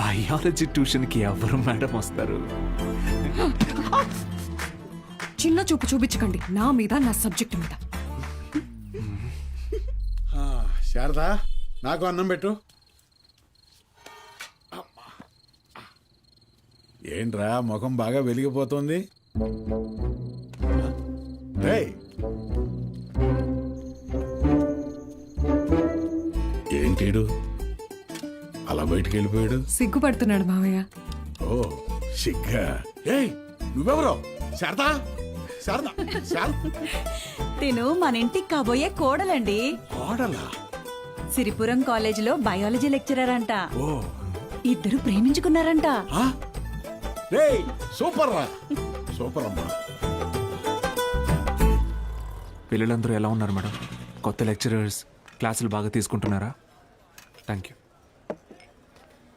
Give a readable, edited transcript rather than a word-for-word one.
Biology ట్యూషన్కి ఎవరు madam వస్తారు? చిన్న చూపు చూపించకండి నా మీద, నా సబ్జెక్ట్ మీద. శారదా, నాకు అన్నం పెట్టు. ఏంట్రా ముఖం బాగా వెలిగిపోతుంది? రేయ్, ఏంటీడు అలా బయటికి వెళ్ళిపోయాడు? సిగ్గుపడుతున్నాడు మావయ్య. ఓ సిగ్గా. ఏయ్ నువ్వెవరో? శారదా, శారదా, శారదా. తిను మన ఇంటికి కాబోయే కోడలండి. కోడలా? సిరిపురం కాలేజీలో బయాలజీ లెక్చరర్ అంట. ఓ, ఇద్దరు ప్రేమించుకున్నారంట. రేయ్ సూపర్ రా, సూపర్ అమ్మా. పిల్లలందరూ ఎలా ఉన్నారు మేడం? కొత్త లెక్చరర్స్ క్లాసులు బాగా తీసుకుంటున్నారా? Thank you.